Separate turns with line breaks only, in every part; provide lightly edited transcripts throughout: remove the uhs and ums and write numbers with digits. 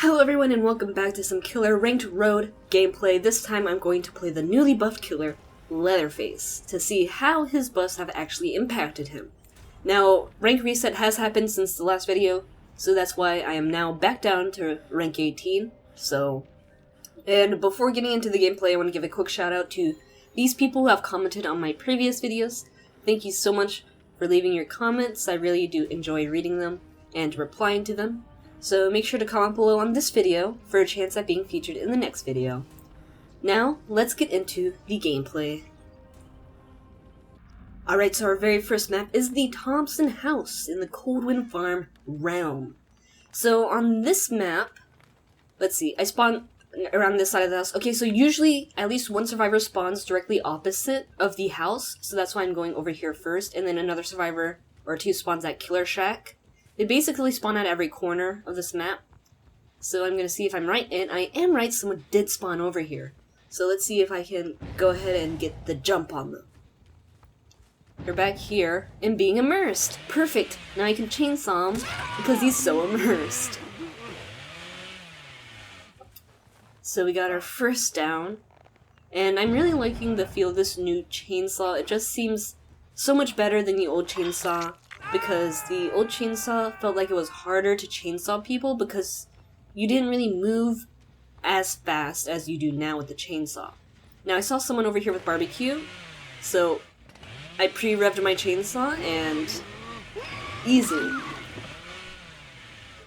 Hello everyone and welcome back to some Killer Ranked Road gameplay. This time I'm going to play the newly buffed killer, Leatherface, to see how his buffs have actually impacted him. Now, rank reset has happened since the last video, so that's why I am now back down to rank 18, And before getting into the gameplay, I want to give a quick shout out to these people who have commented on my previous videos. Thank you so much for leaving your comments. I really do enjoy reading them and replying to them. So make sure to comment below on this video for a chance at being featured in the next video. Now, let's get into the gameplay. Alright, so our very first map is the Thompson House in the Coldwind Farm realm. So on this map, let's see, I spawn around this side of the house. Okay, so usually at least one survivor spawns directly opposite of the house, so that's why I'm going over here first, and then another survivor or two spawns at Killer Shack. They basically spawn at every corner of this map. So I'm going to see if I'm right, and I am right, someone did spawn over here. So let's see if I can go ahead and get the jump on them. They're back here and being immersed. Perfect! Now I can chainsaw him because he's so immersed. So we got our first down. And I'm really liking the feel of this new chainsaw. It just seems so much better than the old chainsaw. Because the old chainsaw felt like it was harder to chainsaw people because you didn't really move as fast as you do now with the chainsaw. Now I saw someone over here with barbecue, so I pre-revved my chainsaw and easy.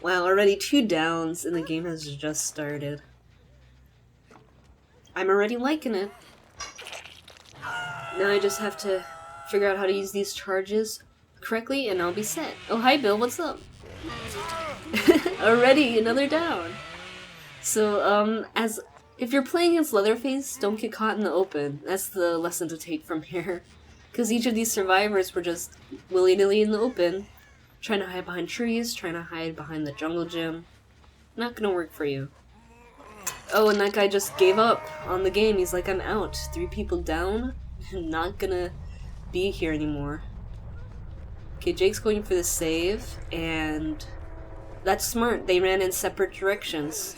Wow, already 2 downs and the game has just started. I'm already liking it. Now I just have to figure out how to use these charges correctly and I'll be set. Oh, hi Bill, what's up? Already another down. So, if you're playing against Leatherface, don't get caught in the open. That's the lesson to take from here. Because each of these survivors were just willy-nilly in the open, trying to hide behind trees, trying to hide behind the jungle gym. Not gonna work for you. Oh, and that guy just gave up on the game. He's like, I'm out. 3 people down. Not gonna be here anymore. Okay, Jake's going for the save, and that's smart. They ran in separate directions.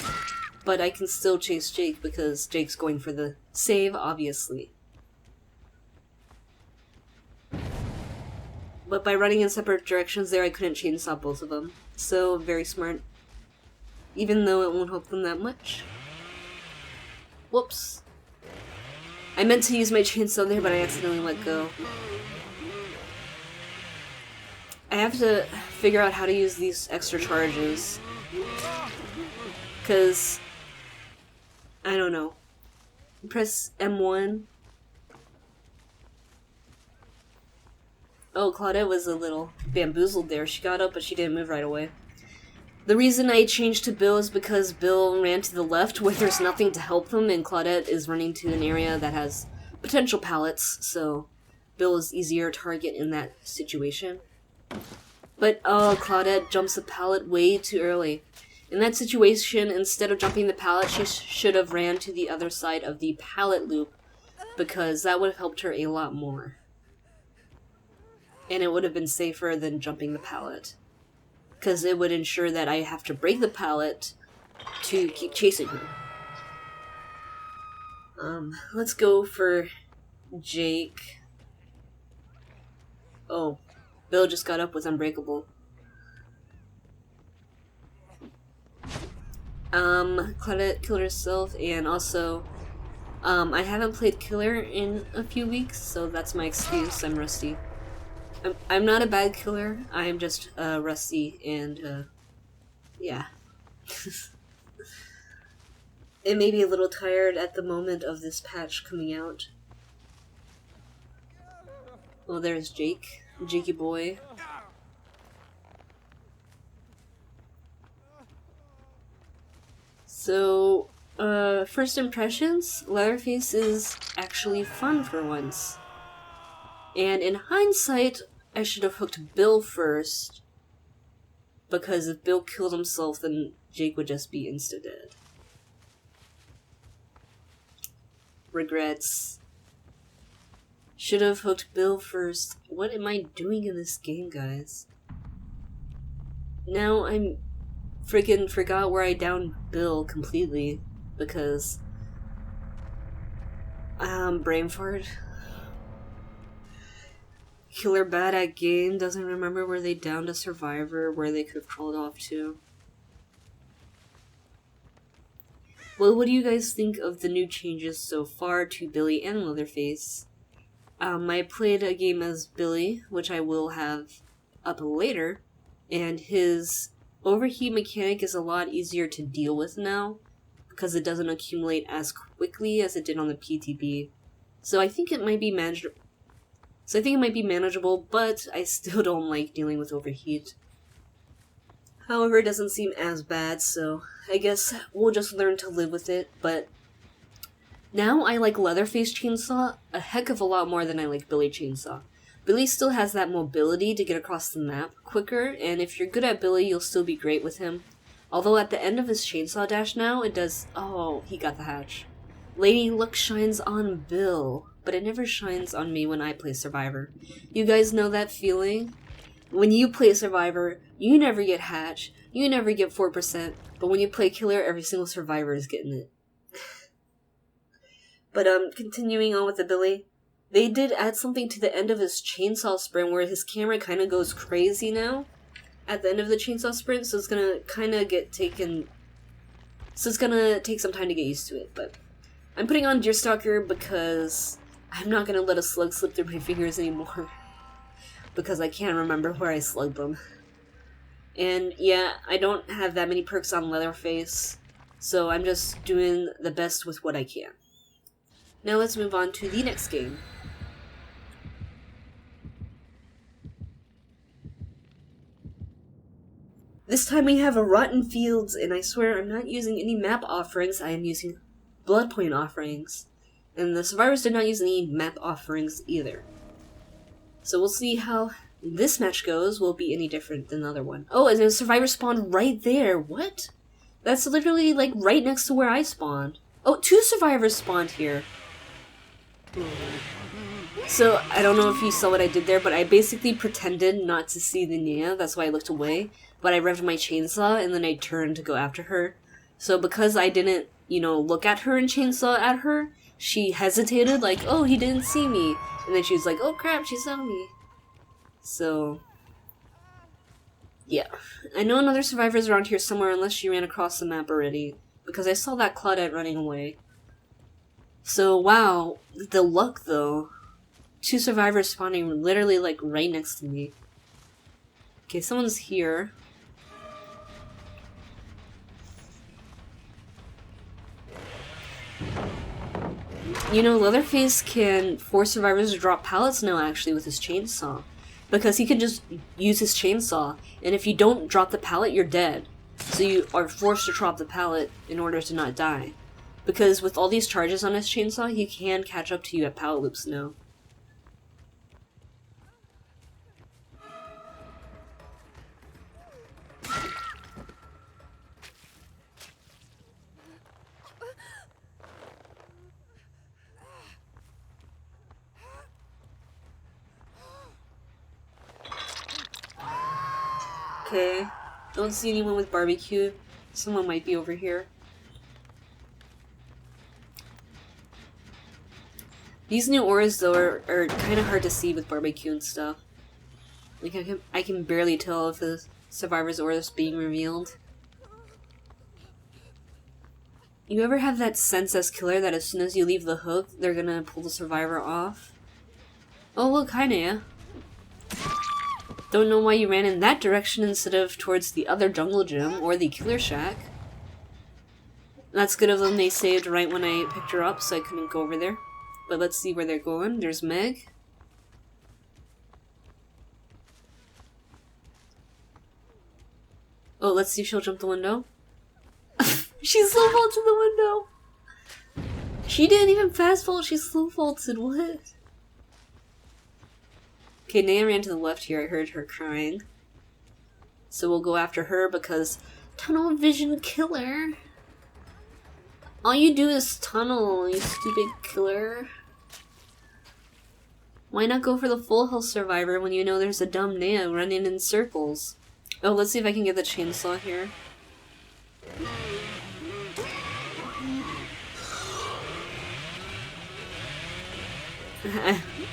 But I can still chase Jake because Jake's going for the save, obviously. But by running in separate directions there, I couldn't chainsaw both of them. So, very smart. Even though it won't help them that much. Whoops. I meant to use my chainsaw there, but I accidentally let go. I have to figure out how to use these extra charges. Because, I don't know. Press M1. Oh, Claudette was a little bamboozled there. She got up, but she didn't move right away. The reason I changed to Bill is because Bill ran to the left where there's nothing to help him, and Claudette is running to an area that has potential pallets, so Bill is easier target in that situation. But, oh, Claudette jumps the pallet way too early. In that situation, instead of jumping the pallet, she should have ran to the other side of the pallet loop, because that would have helped her a lot more. And it would have been safer than jumping the pallet. Because it would ensure that I have to break the pallet to keep chasing her. Let's go for Jake. Oh. Bill just got up with Unbreakable. Claudette killed herself, and also, I haven't played Killer in a few weeks, so that's my excuse. I'm rusty. I'm not a bad killer, I'm just, rusty, and, yeah. It may be a little tired at the moment of this patch coming out. Oh, there's Jake. Jakey boy. So, first impressions, Leatherface is actually fun for once. And in hindsight, I should have hooked Bill first, because if Bill killed himself, then Jake would just be insta-dead. Regrets. Should have hooked Bill first. What am I doing in this game, guys? Now I'm freaking forgot where I downed Bill completely because brain fart. Killer bad at game, doesn't remember where they downed a survivor, where they could have crawled off to. Well, what do you guys think of the new changes so far to Billy and Leatherface? I played a game as Billy, which I will have up later, and his overheat mechanic is a lot easier to deal with now, because it doesn't accumulate as quickly as it did on the PTB. So I think it might be manageable, but I still don't like dealing with overheat. However, it doesn't seem as bad, so I guess we'll just learn to live with it, but now I like Leatherface Chainsaw a heck of a lot more than I like Billy Chainsaw. Billy still has that mobility to get across the map quicker, and if you're good at Billy, you'll still be great with him. Although at the end of his chainsaw dash now, it does... Oh, he got the hatch. Lady Luck shines on Bill, but it never shines on me when I play Survivor. You guys know that feeling? When you play Survivor, you never get hatch, you never get 4%, but when you play Killer, every single Survivor is getting it. But continuing on with the Billy, they did add something to the end of his chainsaw sprint where his camera kind of goes crazy now at the end of the chainsaw sprint, so it's gonna kind of get taken... So it's gonna take some time to get used to it, but I'm putting on Deerstalker because I'm not gonna let a slug slip through my fingers anymore because I can't remember where I slugged them. And yeah, I don't have that many perks on Leatherface, so I'm just doing the best with what I can. Now let's move on to the next game. This time we have a Rotten Fields, and I swear I'm not using any map offerings, I am using blood point offerings. And the survivors did not use any map offerings either. So we'll see how this match goes. Will be any different than the other one. Oh, and the survivor spawned right there. What? That's literally like right next to where I spawned. Oh, 2 survivors spawned here. So, I don't know if you saw what I did there, but I basically pretended not to see the Nia, that's why I looked away. But I revved my chainsaw, and then I turned to go after her. So because I didn't, look at her and chainsaw at her, she hesitated, like, oh, he didn't see me. And then she was like, oh crap, she saw me. So, yeah. I know another survivor's around here somewhere unless she ran across the map already, because I saw that Claudette running away. So, wow, the luck, though. 2 survivors spawning literally, like, right next to me. Okay, someone's here. Leatherface can force survivors to drop pallets now, actually, with his chainsaw. Because he can just use his chainsaw, and if you don't drop the pallet, you're dead. So you are forced to drop the pallet in order to not die. Because with all these charges on his chainsaw, he can catch up to you at pallet loops now. Okay, don't see anyone with barbecue. Someone might be over here. These new auras, though, are kind of hard to see with barbecue and stuff. Like, I can barely tell if the survivor's aura is being revealed. You ever have that sense as killer that as soon as you leave the hook, they're gonna pull the survivor off? Oh, look, hi, Naya. Don't know why you ran in that direction instead of towards the other jungle gym or the killer shack. That's good of them, they saved right when I picked her up, so I couldn't go over there. But let's see where they're going. There's Meg. Oh, let's see if she'll jump the window. She slow vaulted the window! She didn't even fast vault, she slow vaulted, what? Okay, Naya ran to the left here, I heard her crying. So we'll go after her because tunnel vision killer. All you do is tunnel, you stupid killer. Why not go for the full health survivor when you know there's a dumb Naya running in circles? Oh, let's see if I can get the chainsaw here.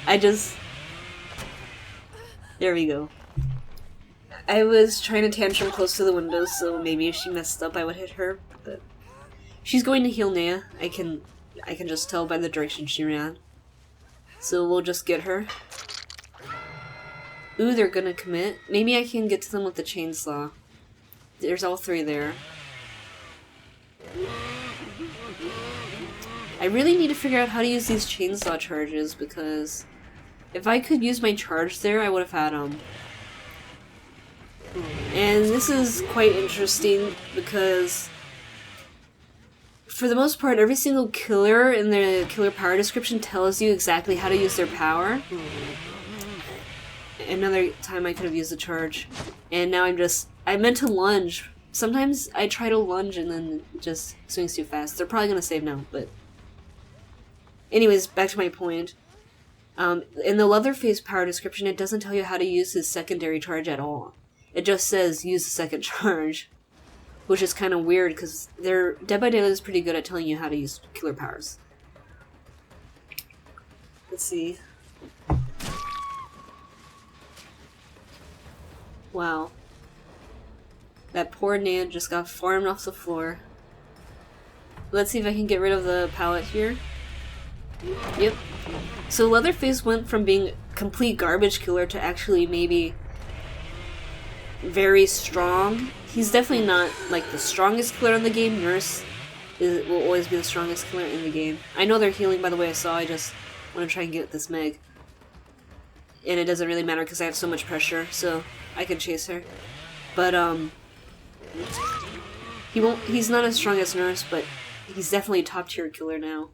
I just... There we go. I was trying to tantrum close to the window, so maybe if she messed up I would hit her, but... She's going to heal Nea. I can just tell by the direction she ran. So we'll just get her. Ooh, they're gonna commit. Maybe I can get to them with the chainsaw. There's all three there. I really need to figure out how to use these chainsaw charges, because if I could use my charge there, I would have had them. And this is quite interesting, because for the most part, every single killer in the killer power description tells you exactly how to use their power. Another time I could have used the charge. And now I meant to lunge. Sometimes I try to lunge and then it just swings too fast. They're probably gonna save now, but... Anyways, back to my point. In the Leatherface power description, it doesn't tell you how to use his secondary charge at all. It just says, use the second charge. Which is kind of weird, because Dead by Daylight is pretty good at telling you how to use killer powers. Let's see. Wow. That poor Nan just got farmed off the floor. Let's see if I can get rid of the pallet here. Yep. So Leatherface went from being complete garbage killer to actually maybe very strong. He's definitely not like the strongest killer in the game. Nurse will always be the strongest killer in the game. I know they're healing by the way I saw, I just want to try and get this Meg. And it doesn't really matter because I have so much pressure, so I can chase her. But he's not as strong as Nurse, but he's definitely a top tier killer now.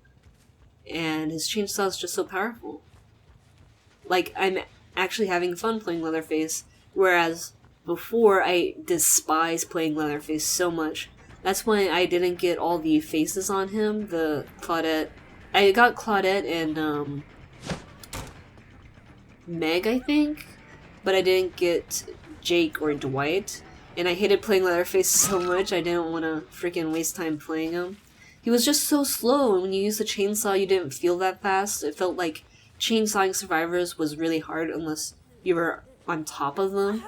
And his chainsaw is just so powerful. Like, I'm actually having fun playing Leatherface, whereas before I despised playing Leatherface so much. That's why I didn't get all the faces on him, the Claudette. I got Claudette and Meg, I think, but I didn't get Jake or Dwight. And I hated playing Leatherface so much, I didn't want to freaking waste time playing him. He was just so slow, and when you use the chainsaw, you didn't feel that fast. It felt like chainsawing survivors was really hard unless you were on top of them.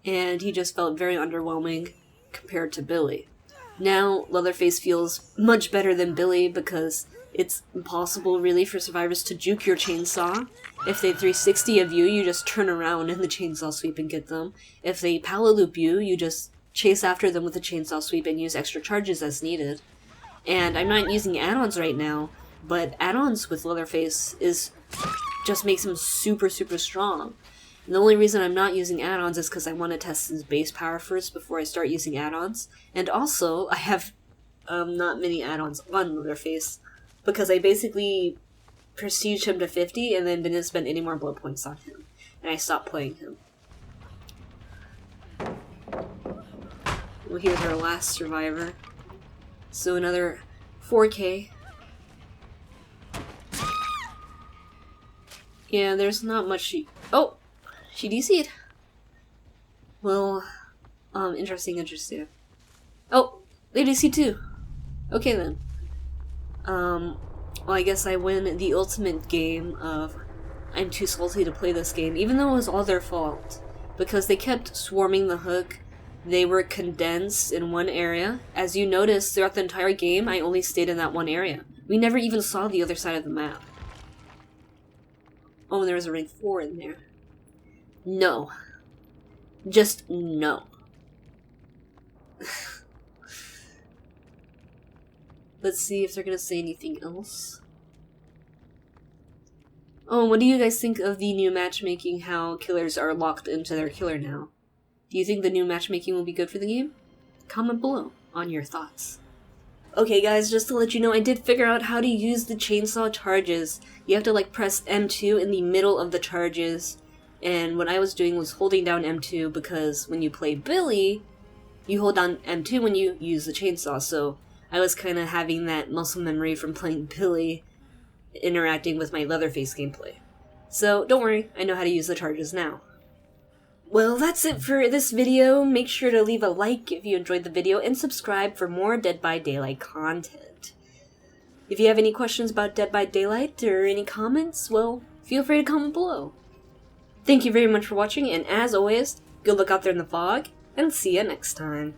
And he just felt very underwhelming compared to Billy. Now, Leatherface feels much better than Billy because it's impossible, really, for survivors to juke your chainsaw. If they 360 of you, you just turn around in the chainsaw sweep and get them. If they pallet loop you, you just chase after them with the chainsaw sweep and use extra charges as needed. And I'm not using add-ons right now, but add-ons with Leatherface just makes him super, super strong. And the only reason I'm not using add-ons is because I want to test his base power first before I start using add-ons. And also, I have not many add-ons on Leatherface, because I basically prestiged him to 50 and then didn't spend any more blood points on him. And I stopped playing him. Well, here's our last survivor. So another 4K. Yeah, there's not much Oh! She DC'd. Well, interesting. Oh! They DC'd too! Okay then. Well, I guess I win the ultimate game of I'm too salty to play this game, even though it was all their fault. Because they kept swarming the hook. They were condensed in one area. As you noticed, throughout the entire game, I only stayed in that one area. We never even saw the other side of the map. Oh, and there was a rank 4 in there. No. Just no. Let's see if they're gonna say anything else. Oh, what do you guys think of the new matchmaking, how killers are locked into their killer now? Do you think the new matchmaking will be good for the game? Comment below on your thoughts. Okay guys, just to let you know, I did figure out how to use the chainsaw charges. You have to like press M2 in the middle of the charges, and what I was doing was holding down M2 because when you play Billy, you hold down M2 when you use the chainsaw, so I was kind of having that muscle memory from playing Billy interacting with my Leatherface gameplay. So don't worry, I know how to use the charges now. Well, that's it for this video. Make sure to leave a like if you enjoyed the video and subscribe for more Dead by Daylight content. If you have any questions about Dead by Daylight or any comments, well, feel free to comment below. Thank you very much for watching, and as always, good luck out there in the fog, and see ya next time.